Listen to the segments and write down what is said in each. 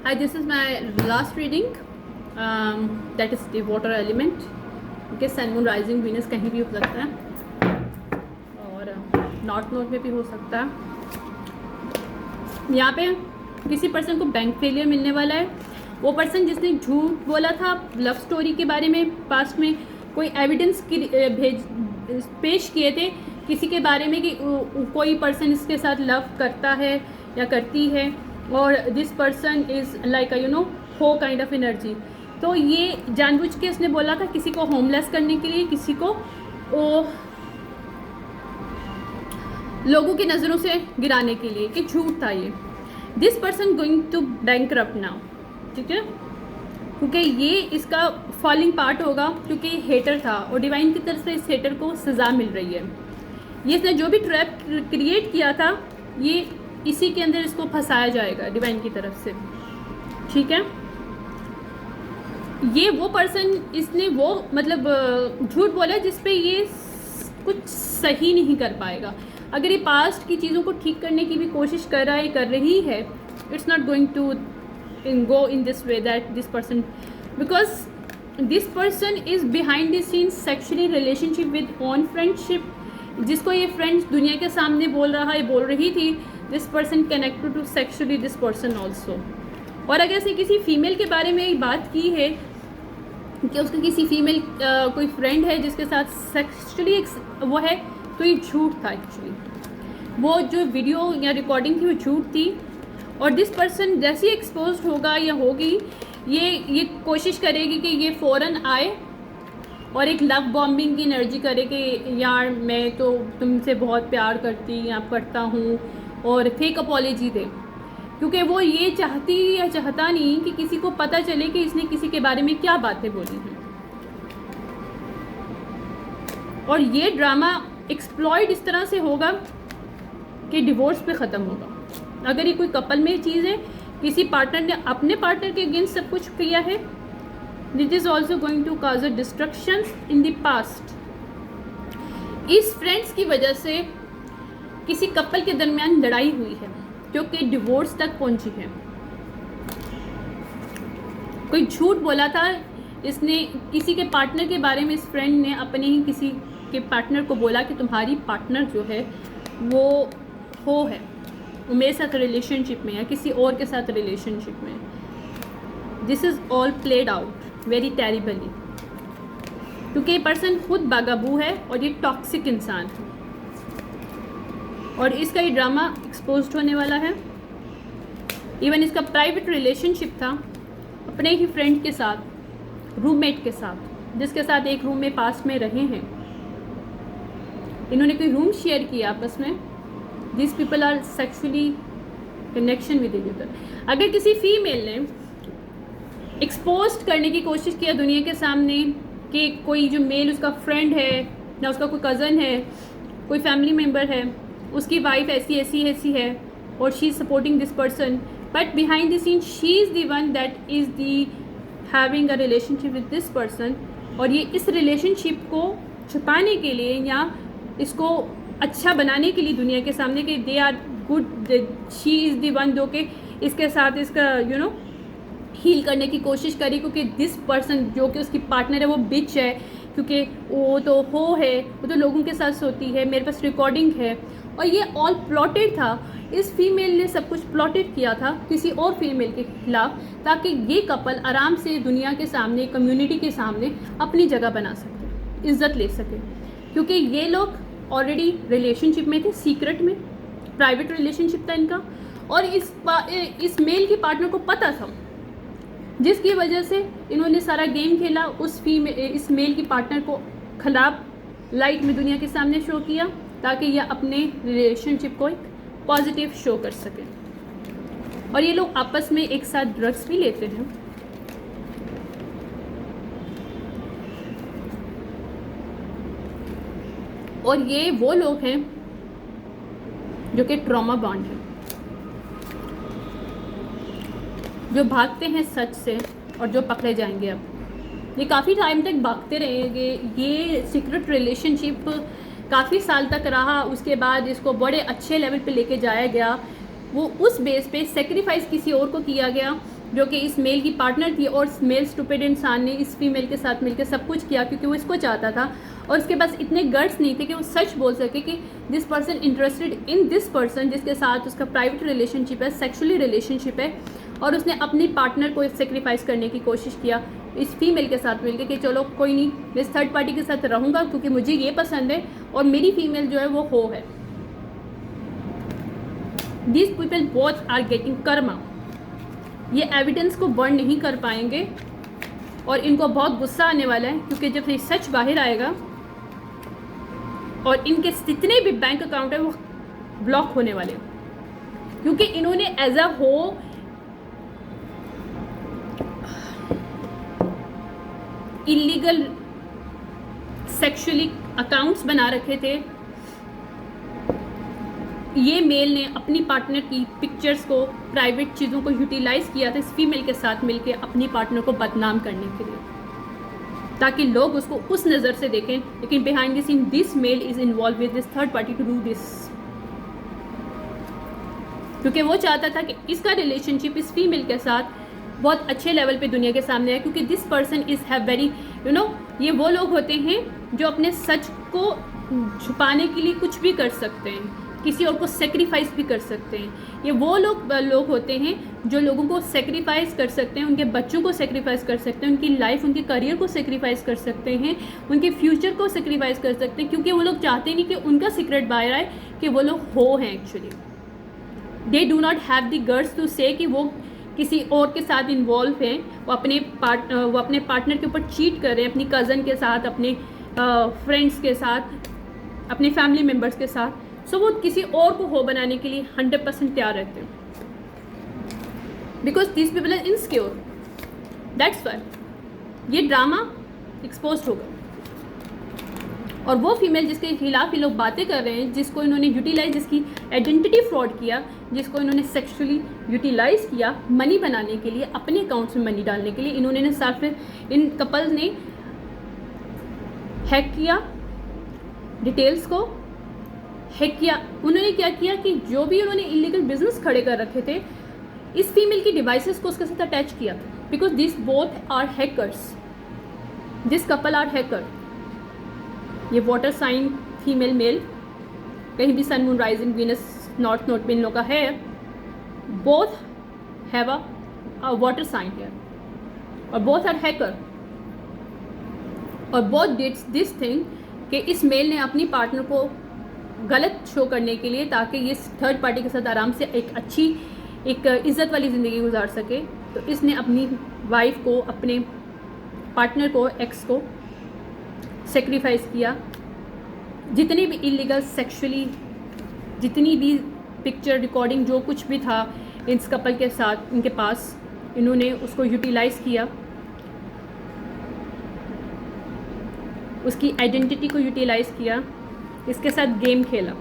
Hi, this is my last reading. That is the water element. Okay, sun moon rising Venus कहीं भी हो सकता है और नॉर्थ नोड में भी हो सकता है. यहाँ पे किसी पर्सन को बैंक फेलियर मिलने वाला है. वो पर्सन जिसने झूठ बोला था लव स्टोरी के बारे में, पास्ट में कोई एविडेंस पेश किए थे किसी के बारे में कि कोई पर्सन इसके साथ लव करता है या करती है, और दिस पर्सन इज़ लाइक हो काइंड ऑफ एनर्जी. तो ये जानबूझ के इसने बोला था किसी को होमलेस करने के लिए, किसी को लोगों की नज़रों से गिराने के लिए, कि झूठ था ये. This person going to bankrupt now, ठीक है, क्योंकि ये इसका फॉलिंग पार्ट होगा, क्योंकि हेटर था और डिवाइन की तरफ से इस हेटर को सज़ा मिल रही है. ये इसने जो भी ट्रैप क्रिएट किया था ये इसी के अंदर इसको फंसाया जाएगा डिवाइन की तरफ से, ठीक है. ये वो पर्सन, इसने वो मतलब झूठ बोला जिस पे ये कुछ सही नहीं कर पाएगा. अगर ये पास्ट की चीज़ों को ठीक करने की भी कोशिश कर रही है, it's not going to go in this way that this person, because this person is behind the scenes sexually relationship with own friendship. जिसको ये फ्रेंड्स दुनिया के सामने बोल रही थी, this person connected to sexually this person also. और अगर इसने किसी फीमेल के बारे में बात की है कि उसका किसी फीमेल कोई फ्रेंड है जिसके साथ सेक्सुअली वो है, तो ये झूठ था. एक्चुअली वो जो वीडियो या रिकॉर्डिंग थी वो झूठ थी. और दिस पर्सन जैसे ही एक्सपोज होगा या होगी, ये कोशिश करेगी कि ये फ़ौरन आए और एक लव बॉम्बिंग की एनर्जी करे कि यार मैं तो तुमसे बहुत प्यार करता हूँ, और फेक अपॉलॉजी दे, क्योंकि वो ये चाहती या चाहता नहीं कि किसी को पता चले कि इसने किसी के बारे में क्या बातें बोली हैं. और ये ड्रामा एक्सप्लॉइट इस तरह से होगा कि डिवोर्स पे ख़त्म होगा. अगर ये कोई कपल में चीज़ है, किसी पार्टनर ने अपने पार्टनर के अगेंस्ट सब कुछ किया है, this is also going to cause a destruction in the past. इस फ्रेंड्स की वजह से किसी कपल के दरमियान लड़ाई हुई है जो कि डिवोर्स तक पहुंची है. कोई झूठ बोला था इसने किसी के पार्टनर के बारे में. इस फ्रेंड ने अपने ही किसी के पार्टनर को बोला कि तुम्हारी पार्टनर जो है वो है मेरे साथ रिलेशनशिप में या किसी और के साथ रिलेशनशिप में. This is all played out very terribly, क्योंकि ये पर्सन खुद बागाबू है और ये टॉक्सिक इंसान है, और इसका ये ड्रामा एक्सपोज्ड होने वाला है. इवन इसका प्राइवेट रिलेशनशिप था अपने ही फ्रेंड के साथ, रूममेट के साथ, जिसके साथ एक रूम में पास में रहे हैं. इन्होंने कोई रूम शेयर किया आपस में. These people are sexually connection with each other. अगर किसी फीमेल ने एक्सपोज करने की कोशिश किया दुनिया के सामने कि कोई जो मेल उसका फ्रेंड है या उसका कोई कज़न है, कोई फैमिली मेम्बर है, उसकी वाइफ ऐसी है और she is supporting this person, but behind the scene she is the one that is the having a relationship with this person. और ये इस रिलेशनशिप को छुपाने के लिए या इसको अच्छा बनाने के लिए दुनिया के सामने कि they are good, she is the one, जो कि इसके साथ इसका हील करने की कोशिश करी, क्योंकि दिस पर्सन जो कि उसकी पार्टनर है वो बिच है, क्योंकि वो तो वो तो लोगों के साथ सोती है, मेरे पास रिकॉर्डिंग है. और ये ऑल प्लॉटेड था. इस फीमेल ने सब कुछ प्लॉटेड किया था किसी और फीमेल के खिलाफ, ताकि ये कपल आराम से दुनिया के सामने, कम्युनिटी के सामने अपनी जगह बना सके, इज्जत ले सके. क्योंकि ये लोग ऑलरेडी रिलेशनशिप में थे, सीक्रेट में, प्राइवेट रिलेशनशिप था इनका, और इस मेल की पार्टनर को पता था, जिसकी वजह से इन्होंने सारा गेम खेला. इस मेल की पार्टनर को खराब लाइट में दुनिया के सामने शो किया, ताकि यह अपने रिलेशनशिप को एक पॉजिटिव शो कर सके. और ये लोग आपस में एक साथ ड्रग्स भी लेते हैं. और ये वो लोग हैं जो कि ट्रॉमा बॉन्ड हैं, जो भागते हैं सच से और जो पकड़े जाएंगे. अब ये काफ़ी टाइम तक भागते रहेंगे. ये सीक्रेट रिलेशनशिप काफ़ी साल तक रहा. उसके बाद इसको बड़े अच्छे लेवल पे लेके जाया गया. वो उस बेस पे सेक्रीफाइस किसी और को किया गया जो कि इस मेल की पार्टनर थी, और मेल स्टूपिड इंसान ने इस फीमेल के साथ मिलकर सब कुछ किया क्योंकि वो इसको चाहता था, और उसके पास इतने गट्स नहीं थे कि वो सच बोल सके कि this person interested in this person जिसके साथ उसका प्राइवेट रिलेशनशिप है, सेक्सुअली रिलेशनशिप है, और उसने अपनी पार्टनर को सेक्रीफाइस करने की कोशिश किया इस फीमेल के साथ मिलकर कि चलो कोई नहीं, मैं इस थर्ड पार्टी के साथ रहूँगा क्योंकि मुझे ये पसंद है और मेरी फीमेल जो है वो हो है। These people both are getting karma। ये एविडेंस को बर्न नहीं कर पाएंगे और इनको बहुत गुस्सा आने वाला है क्योंकि जब ये सच बाहर आएगा और इनके जितने भी बैंक अकाउंट है वो ब्लॉक होने वाले हैं, क्योंकि इन्होंने एज अ हो इलीगल सेक्सुअली अकाउंट्स बना रखे थे। ये मेल ने अपनी पार्टनर की पिक्चर्स को, प्राइवेट चीज़ों को यूटिलाइज किया था इस फीमेल के साथ मिलके अपनी पार्टनर को बदनाम करने के लिए, ताकि लोग उसको उस नज़र से देखें। लेकिन behind the scene this male is involve with this third party to do this, क्योंकि वो चाहता था कि इसका रिलेशनशिप इस फीमेल के साथ बहुत अच्छे लेवल पे दुनिया के सामने है, क्योंकि this person is have very ये वो लोग होते हैं जो अपने सच को छुपाने के लिए कुछ भी कर सकते हैं, किसी और को सेक्रीफाइस भी कर सकते हैं। ये वो लोग होते हैं जो लोगों को सेक्रीफाइस कर सकते हैं, उनके बच्चों को सेक्रीफाइस कर सकते हैं, उनकी लाइफ, उनके करियर को सेक्रीफाइस कर सकते हैं, उनके फ्यूचर को सेक्रीफाइस कर सकते हैं, क्योंकि वो लोग चाहते नहीं कि उनका सीक्रेट बाहर आए कि वो लोग हो हैं actually. They do not have the guts to say कि वो किसी और के साथ इन्वॉल्व हैं, वो अपने पार्टनर के ऊपर चीट कर रहे हैं, अपनी कज़न के साथ, अपने फ्रेंड्स के साथ, अपने फैमिली मेम्बर्स के साथ। सो वो किसी और को हो बनाने के लिए 100% तैयार रहते हैं, because this people are insecure. That's why ये ड्रामा एक्सपोज होगा। और वो फीमेल जिसके खिलाफ ये लोग बातें कर रहे हैं, जिसको इन्होंने यूटिलाइज, जिसकी आइडेंटिटी फ्रॉड किया, जिसको इन्होंने सेक्सुअली यूटिलाइज किया मनी बनाने के लिए, अपने अकाउंट्स में मनी डालने के लिए, इन्होंने सिर्फ इन कपल्स ने हैक किया, डिटेल्स को हैक किया। उन्होंने क्या किया कि जो भी उन्होंने इलीगल बिजनेस खड़े कर रखे थे, इस फीमेल की डिवाइसेस को उसके साथ अटैच किया था, because this both are hackers, this couple are hacker. ये वाटर साइन फीमेल मेल, कहीं भी sun moon rising Venus north node में इन लोग का है, both have a water sign है, और बोथ आर हैकर, और बोथ डिड्स दिस थिंग कि इस मेल ने अपनी पार्टनर को गलत शो करने के लिए, ताकि ये थर्ड पार्टी के साथ आराम से एक इज़्ज़त वाली ज़िंदगी गुजार सके, तो इसने अपनी वाइफ को, अपने पार्टनर को, एक्स को सेक्रीफाइस किया। जितनी भी इलीगल सेक्सुअली, जितनी भी पिक्चर रिकॉर्डिंग, जो कुछ भी था इस कपल के साथ इनके पास, इन्होंने उसको यूटिलाइज किया, उसकी आइडेंटिटी को यूटिलाइज किया, इसके साथ गेम खेला।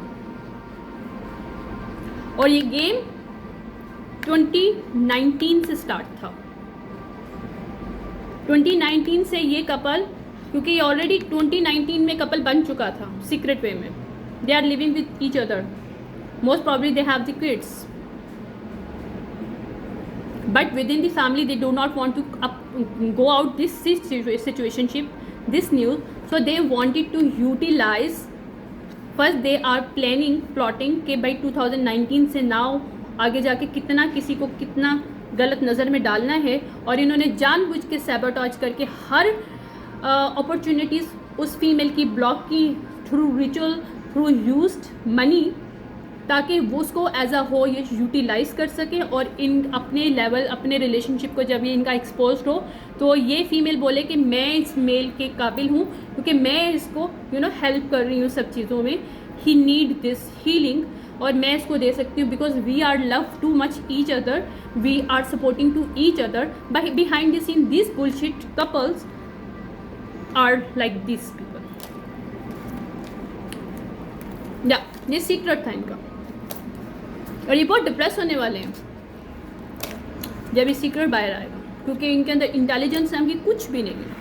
और ये गेम 2019 से स्टार्ट था। 2019 से ये कपल, क्योंकि ये ऑलरेडी 2019 में कपल बन चुका था सीक्रेट वे में, they are living with each other, most probably they have the kids, but within the family they do not want to go out this situationship, this news, so they wanted to utilize. First they are plotting कि भाई 2019 से now आगे जाके कितना किसी को कितना गलत नज़र में डालना है, और इन्होंने जानबूझ के सैबोटेज करके हर अपॉर्चुनिटीज़ उस फीमेल की ब्लॉक की, through ritual, through used money, ताकि वो उसको एज अ हो ये यूटिलाइज कर सके, और इन अपने लेवल, अपने रिलेशनशिप को जब ये इनका एक्सपोज हो तो ये फीमेल बोले कि मैं इस मेल के काबिल हूँ, क्योंकि मैं इसको हेल्प कर रही हूँ सब चीज़ों में, ही नीड दिस हीलिंग, और मैं इसको दे सकती हूँ, because we are love too much each other, we are supporting to each other, but behind the scene this bullshit couples are like this people. या ये सीक्रेट था इनका, और ये बहुत डिप्रेस होने वाले हैं जब ये सीक्रेट बाहर आएगा, क्योंकि इनके अंदर इंटेलिजेंस नाम की कुछ भी नहीं है।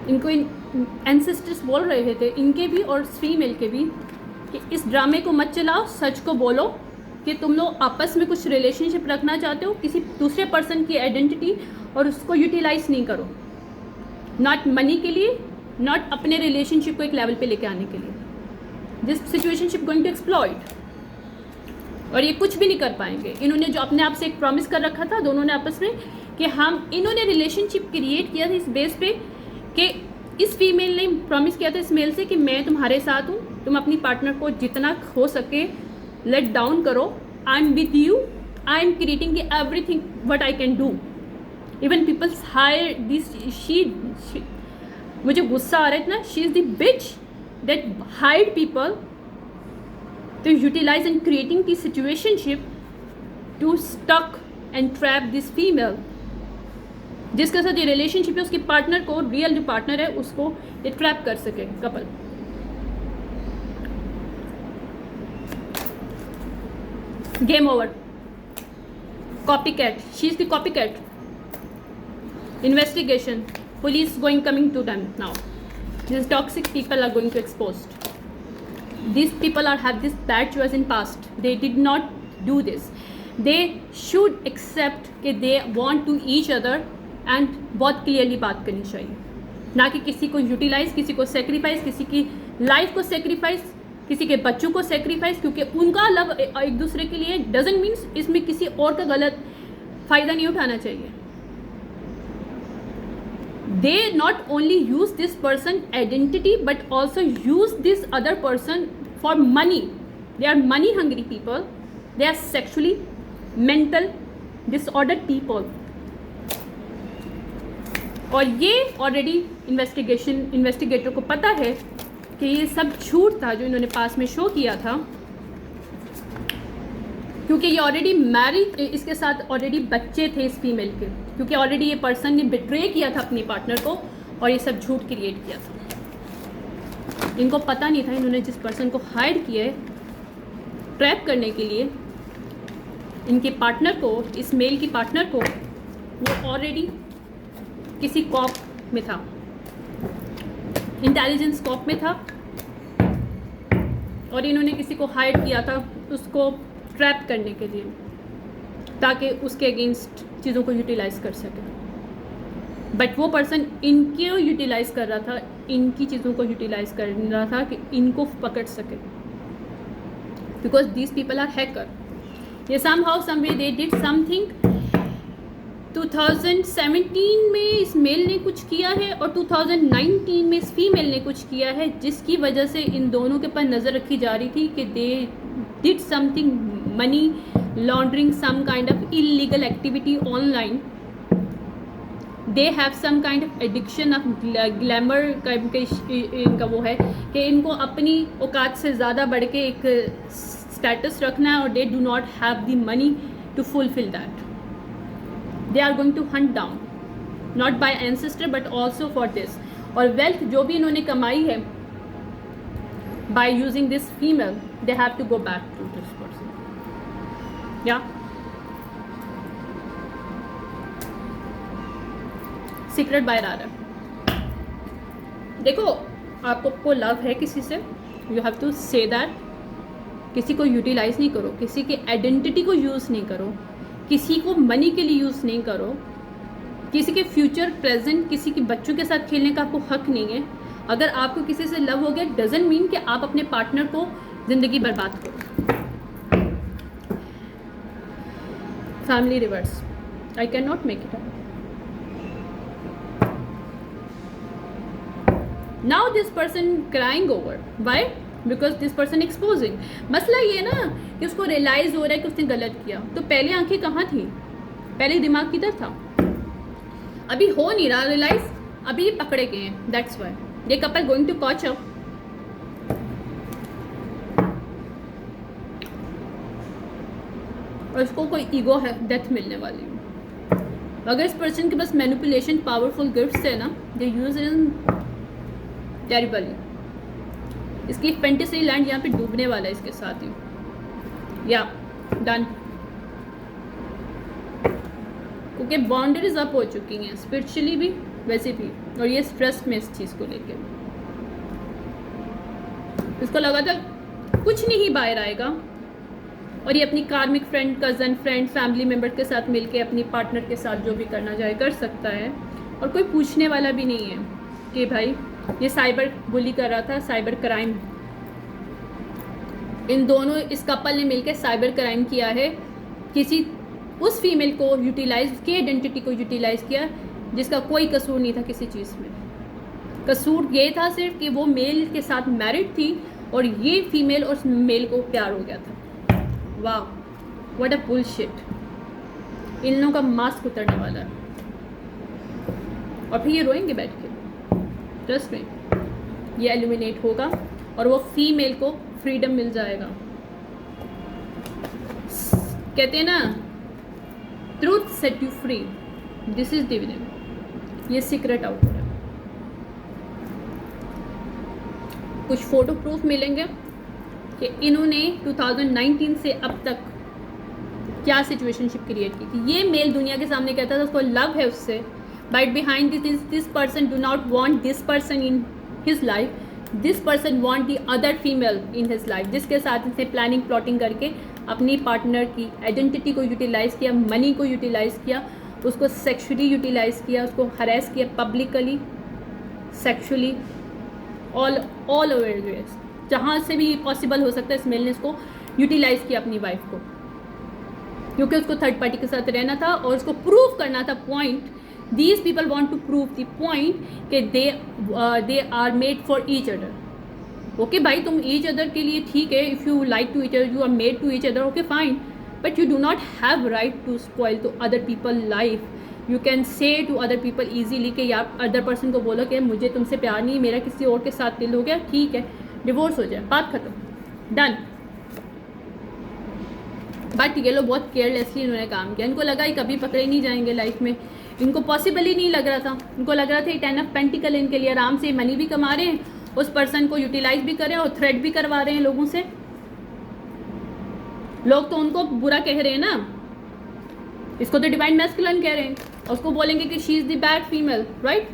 इनको एंसेस्टर्स बोल रहे थे, इनके भी और फीमेल के भी, कि इस ड्रामे को मत चलाओ, सच को बोलो कि तुम लोग आपस में कुछ रिलेशनशिप रखना चाहते हो, किसी दूसरे पर्सन की आइडेंटिटी, और उसको यूटिलाइज नहीं करो, नॉट मनी के लिए, नॉट अपने रिलेशनशिप को एक लेवल पे लेके आने के लिए। This situationship going to exploit, और ये कुछ भी नहीं कर पाएंगे। इन्होंने जो अपने आप से एक प्रॉमिस कर रखा था दोनों ने आपस में कि इन्होंने रिलेशनशिप क्रिएट किया था इस बेस पे कि इस फीमेल ने प्रॉमिस किया था इस मेल से कि मैं तुम्हारे साथ हूँ, तुम अपनी पार्टनर को जितना हो सके लेट डाउन करो, I am with you, I am creating everything what I can do, even peoples hire this she मुझे गुस्सा आ रहा है इतना, she is the bitch that hide people to utilize and creating the situationship to stuck and trap this female, जिसके साथ ये relationship है उसके पार्टनर को, रियल जो पार्टनर है उसको ये ट्रैप कर सके couple. Game over, copy cat, she is the copy cat. Investigation, police going coming to them now, this toxic people are going to exposed, these people are have this bad choice in past, they did not do this, they should accept कि they want to each other and बहुत clearly बात करनी चाहिए, ना कि किसी को utilise, किसी को सेक्रीफाइस, किसी की लाइफ को सेक्रीफाइस, किसी के बच्चों को सेक्रीफाइस, क्योंकि उनका लव एक दूसरे के लिए डजंट मीन्स इसमें किसी और का गलत फ़ायदा नहीं उठाना चाहिए। They not only use this person identity but also use this other person for money. They are money hungry people, they are sexually mental disordered people, और ये ऑलरेडी इन्वेस्टिगेटर को पता है कि ये सब झूठ था जो इन्होंने पास में शो किया था, क्योंकि ये ऑलरेडी मैरिड, इसके साथ ऑलरेडी बच्चे थे इस फीमेल के, क्योंकि ऑलरेडी ये पर्सन ने बिट्रे किया था अपनी पार्टनर को और ये सब झूठ क्रिएट किया था। इनको पता नहीं था इन्होंने जिस पर्सन को हायर किया है ट्रैप करने के लिए, इनके पार्टनर को, इस मेल की पार्टनर को, वो ऑलरेडी किसी कॉप में था, इंटेलिजेंस कॉप में था, और इन्होंने किसी को हायर किया था उसको ट्रैप करने के लिए, ताकि उसके अगेंस्ट चीज़ों को यूटिलाइज़ कर सके। बट वो पर्सन इनको यूटिलाइज़ कर रहा था, इनकी चीज़ों को यूटिलाइज़ कर रहा था कि इनको पकड़ सके, because these people are hacker. ये somehow some way they did something. 2017 में इस मेल ने कुछ किया है और 2019 में इस फीमेल ने कुछ किया है, जिसकी वजह से इन दोनों के पर नज़र रखी जा रही थी कि दे did something, money laundering, some kind of illegal activity online, they have some kind of addiction of glamour का इनका वो है कि इनको अपनी औकात से ज़्यादा बढ़ के एक स्टेटस रखना है, और they do not have the money to fulfill that, they are going to hunt down not by ancestor but also for this, और wealth जो भी इन्होंने कमाई है by using this female, they have to go back to this person। या secret बाहर आ रहा है। देखो, आपको लव है किसी से, you have to say that. किसी को यूटिलाइज नहीं करो, किसी की आइडेंटिटी को यूज़ नहीं करो, किसी को मनी के लिए यूज़ नहीं करो, किसी के फ्यूचर प्रेजेंट, किसी के बच्चों के साथ खेलने का आपको हक नहीं है। अगर आपको किसी से लव हो गया, डजंट मीन कि आप अपने पार्टनर को ज़िंदगी बर्बाद करो। Family reverse, I cannot make it up. Now this person crying over, why? Because this person exposing। मसला ये ना कि उसको रियलाइज हो रहा है कि उसने गलत किया, तो पहले आंखें कहाँ थी, पहले दिमाग किधर था? अभी हो नहीं रहा रियलाइज, अभी ये पकड़े गए हैं, दैट्स वाई ये couple going to catch up. और उसको कोई ईगो है डेथ मिलने वाली है। अगर इस पर्सन के पास मैनिपुलेशन पावरफुल गिफ्ट्स है ना, दे यूज इन टेरिबली। इसकी फैंटेसी लैंड यहाँ पे डूबने वाला है इसके साथ ही। या डन, क्योंकि बाउंड्रीज अप हो चुकी हैं स्पिरिचुअली भी, वैसे भी, और ये स्ट्रेस में इस चीज़ को लेके। इसको लगा था कुछ नहीं बाहर आएगा, और ये अपनी कार्मिक friend, cousin, friend, family member के साथ मिलके अपनी पार्टनर के साथ जो भी करना चाहे कर सकता है, और कोई पूछने वाला भी नहीं है कि भाई ये साइबर बुली कर रहा था, साइबर क्राइम। इन दोनों, इस कपल ने मिलकर साइबर क्राइम किया है, किसी उस फीमेल को यूटिलाइज, उसकी आइडेंटिटी को यूटिलाइज किया जिसका कोई कसूर नहीं था किसी चीज़ में। कसूर ये था सिर्फ कि वो मेल के साथ मैरिड थी और ये फीमेल और मेल को प्यार हो गया था। वाह, व्हाट अ बुलशिट। इन लोगों का मास्क उतरने वाला है और फिर ये रोएंगे बैठ के। ट्रस्ट में ये एलिमिनेट होगा और वो फीमेल को फ्रीडम मिल जाएगा। कहते हैं ना, truth set you free, this is divinity. ये सीक्रेट आउट हो रहा है। कुछ फोटो प्रूफ मिलेंगे कि इन्होंने 2019 से अब तक क्या सिचुएशनशिप क्रिएट की थी। ये मेल दुनिया के सामने कहता था उसको लव है उससे, but behind this person do not want this person in his life, this person want the other female in his life, जिसके साथ इसने प्लानिंग प्लॉटिंग करके अपनी पार्टनर की आइडेंटिटी को यूटिलाइज किया, मनी को यूटिलाइज किया, उसको सेक्सुअली यूटिलाइज किया, उसको हरेस किया publicly, sexually, all over US, जहाँ से भी पॉसिबल हो सकता है इस मेल ने इसको यूटिलाइज किया अपनी वाइफ को, क्योंकि उसको थर्ड पार्टी के साथ रहना था और उसको प्रूव करना था point. These people want to prove the point कि they are made for each other. Okay भाई, तुम ईच अदर के लिए ठीक है, if you like to each other, you are made to each other, okay fine, but you do not have right to spoil to other people life. You can say to other people easily कि यार other person को बोलो कि मुझे तुमसे प्यार नहीं, मेरा किसी और के साथ दिल हो गया, ठीक है, डिवोर्स हो जाए, बात खत्म, डन। बट ये लोग बहुत केयरलेसली इन्होंने काम किया। इनको लगा ही कभी पकड़े नहीं जाएंगे लाइफ में, इनको पॉसिबल ही नहीं लग रहा था। इनको लग रहा था 10 ऑफ पेंटिकल इनके लिए आराम से मनी भी कमा रहे हैं, उस पर्सन को यूटिलाइज भी कर रहे हैं और थ्रेट भी करवा रहे हैं लोगों से। लोग तो उनको बुरा कह रहे हैं ना, इसको तो डिवाइन मैस्कुलिन कह रहे हैं और उसको बोलेंगे कि she is the bad female, right.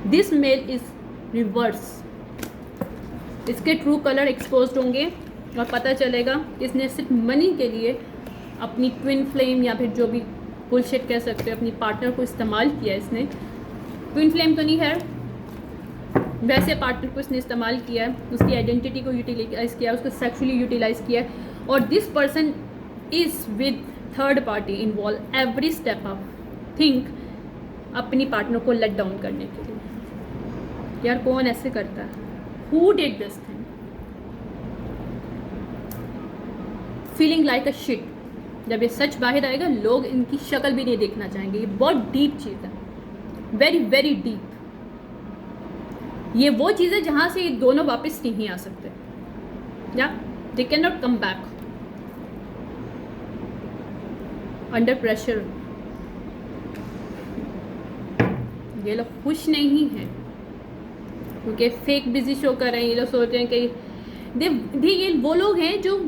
This male is reverse. इसके ट्रू कलर एक्सपोज्ड होंगे और पता चलेगा इसने सिर्फ मनी के लिए अपनी ट्विन फ्लेम या फिर जो भी बुलशिट कह सकते हो अपनी पार्टनर को इस्तेमाल किया। इसने ट्विन फ्लेम तो नहीं है, वैसे पार्टनर को इसने इस्तेमाल किया है, उसकी आइडेंटिटी को यूटिलाइज किया, उसको सेक्सुअली यूटिलाइज किया है, और this person is with third party involve every step of think अपनी पार्टनर को लेट डाउन करने के लिए। यार कौन ऐसे करता है? Who did this thing? Feeling like a shit. जब ये सच बाहर आएगा लोग इनकी शक्ल भी नहीं देखना चाहेंगे। ये बहुत डीप चीज़ है, वेरी वेरी डीप। ये वो चीज़ है जहाँ से ये दोनों वापस नहीं आ सकते, या they can not come back under pressure. ये लोग खुश नहीं हैं क्योंकि फेक बिजी शो कर रहे हैं। ये लोग सोच रहे हैं कि ये वो लोग हैं जो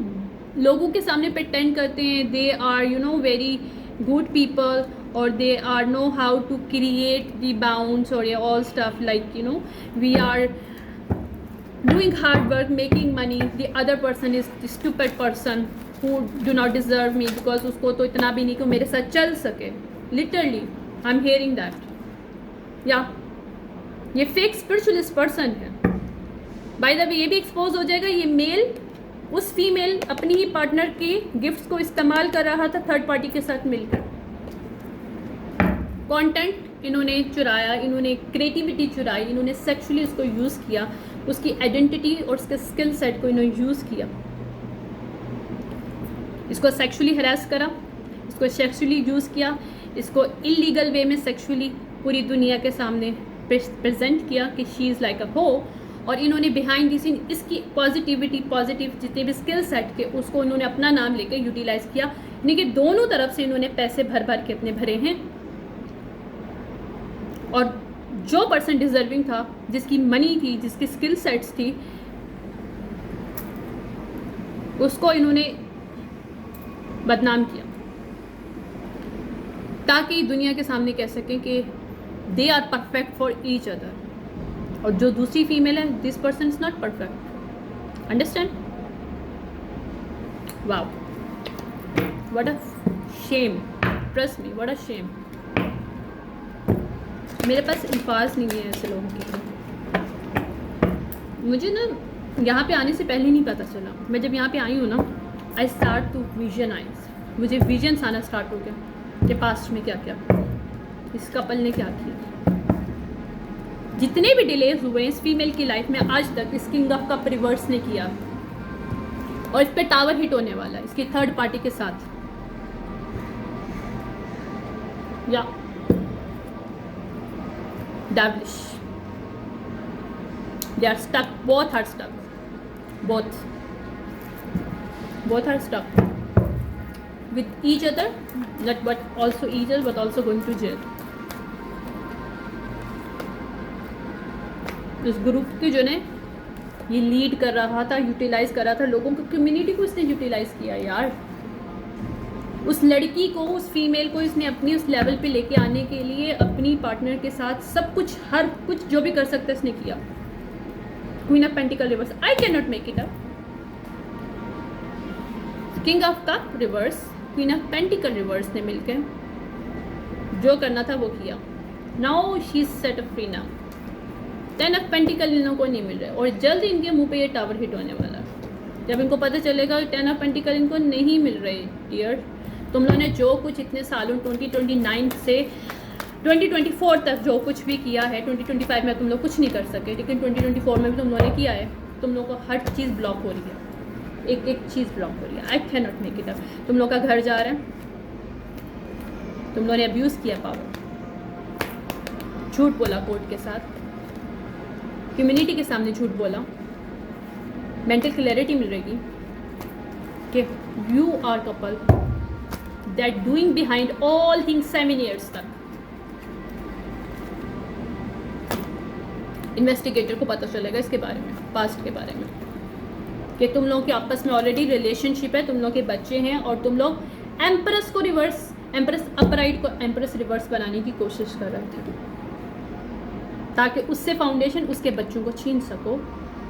लोगों के सामने प्रिटेंड करते हैं they are very good people और they are know how to create the bounds or all stuff like we are doing hard work making money, the other person is the stupid person who do not deserve me because उसको तो इतना भी नहीं कि मेरे साथ चल सके। literally I'm hearing that, ये फेक स्पिरिचुअलिस्ट पर्सन है। बाय द वे ये भी एक्सपोज हो जाएगा, ये मेल उस फीमेल अपनी ही पार्टनर के गिफ्ट्स को इस्तेमाल कर रहा था थर्ड पार्टी के साथ मिलकर। कंटेंट इन्होंने चुराया, इन्होंने क्रिएटिविटी चुराई, इन्होंने सेक्सुअली उसको यूज़ किया, उसकी आइडेंटिटी और उसके स्किल सेट को इन्होंने यूज़ किया, इसको सेक्सुअली हरास करा, इसको सेक्सुअली यूज़ किया, इसको इलीगल वे में सेक्सुअली पूरी दुनिया के सामने प्रेजेंट किया कि शी इज़ लाइक अ हो। और इन्होंने बिहाइंड द सीन इसकी पॉजिटिविटी, पॉजिटिव जितने भी स्किल सेट के उसको उन्होंने अपना नाम लेकर यूटिलाइज किया। यानी कि दोनों तरफ से इन्होंने पैसे भर भर के अपने भरे हैं और जो पर्सन डिजर्विंग था, जिसकी मनी थी, जिसकी स्किल सेट्स थी, उसको इन्होंने बदनाम किया ताकि दुनिया के सामने कह सकें कि they are perfect for each other. और जो दूसरी फीमेल है, this person is not perfect. Understand? Wow, what a shame, trust me, what a shame. मेरे पास अल्फाज नहीं है ऐसे लोगों के लिए। मुझे ना यहाँ पे आने से पहले नहीं पता चला, मैं जब यहाँ पे आई हूँ ना, आई स्टार्ट टू विजनाइज, मुझे विजन्स आना स्टार्ट हो गया कि पास्ट में क्या क्या इस कपल ने क्या किया। जितने भी डिलेज हुए इस फीमेल की लाइफ में आज तक, इस किंग ऑफ कप रिवर्स ने किया, और इस पे टावर हिट होने वाला है इसकी थर्ड पार्टी के साथ। या devilish, they are stuck, both are stuck, both are stuck with each other, not but also each other, but also going to jail। इस ग्रुप के जो ने ये लीड कर रहा था, यूटिलाइज कर रहा था लोगों को, कम्युनिटी को इसने यूटिलाइज किया यार। उस लड़की को, उस फीमेल को इसने अपनी उस लेवल पे लेके आने के लिए अपनी पार्टनर के साथ सब कुछ, हर कुछ जो भी कर सकता है इसने किया। Queen of pentacles reverse, I can not make it up. King of cup reverse, queen of pentacles reverse ने मिलकर जो करना था वो किया। Now she is set free now. 10 of pentacles इन लोगों को नहीं मिल रहा है, और जल्द इनके मुंह पे ये टावर हिट होने वाला है। जब इनको पता चलेगा 10 ऑफ पेंटिकल इनको नहीं मिल रहे, डियर, तुम लोगों ने जो कुछ इतने सालों 2029 से 2024 तक जो कुछ भी किया है, 2025 में तुम लोग कुछ नहीं कर सके, लेकिन 2024 में भी तुम लोगों ने किया है। तुम लोगों को हर चीज़ ब्लॉक हो रही है, एक एक चीज़ ब्लॉक हो रही है। आई can not make it up. तुम लोग का घर जा रहा है, तुम लोगों ने अब्यूज़ किया पावर, झूठ बोला कोर्ट के साथ, कम्युनिटी के सामने झूठ बोला। मेंटल क्लैरिटी मिल रहेगी कि you are couple that doing behind all things 7 years तक। इन्वेस्टिगेटर को पता चलेगा इसके बारे में, पास्ट के बारे में, कि तुम लोगों के आपस में ऑलरेडी रिलेशनशिप है, तुम लोग के बच्चे हैं, और तुम लोग एम्प्रेस को रिवर्स, एम्प्रेस अपराइट को एम्प्रेस रिवर्स बनाने की कोशिश कर रहे थे, ताकि उससे फाउंडेशन उसके बच्चों को छीन सको।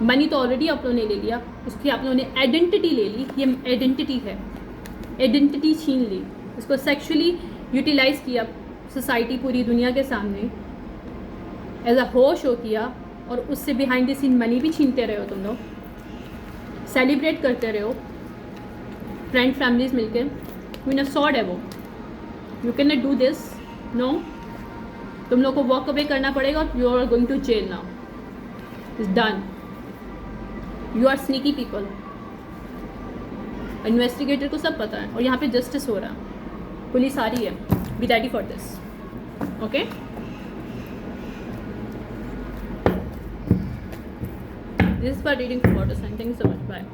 मनी तो ऑलरेडी आप लोगों ने ले लिया, उसकी आप लोगों ने आइडेंटिटी ले ली, ये आइडेंटिटी है, आइडेंटिटी छीन ली, उसको सेक्सुअली यूटिलाइज किया, सोसाइटी पूरी दुनिया के सामने एज अ हो शो किया, और उससे बिहाइंड द सीन मनी भी छीनते रहे हो तुम लोग, सेलिब्रेट करते रहे हो, फ्रेंड फैमिलीज मिलके। क्वीन ऑफ सॉर्ड है वो, you can not do this, no, तुम लोग को वॉक अवे करना पड़ेगा, you are going to jail now, it's done, you are sneaky people. Investigator को सब पता है, और यहाँ पे जस्टिस हो रहा है, पुलिस आ रही है, be ready for this, okay. This is for reading for water sign, thank you so much, bye.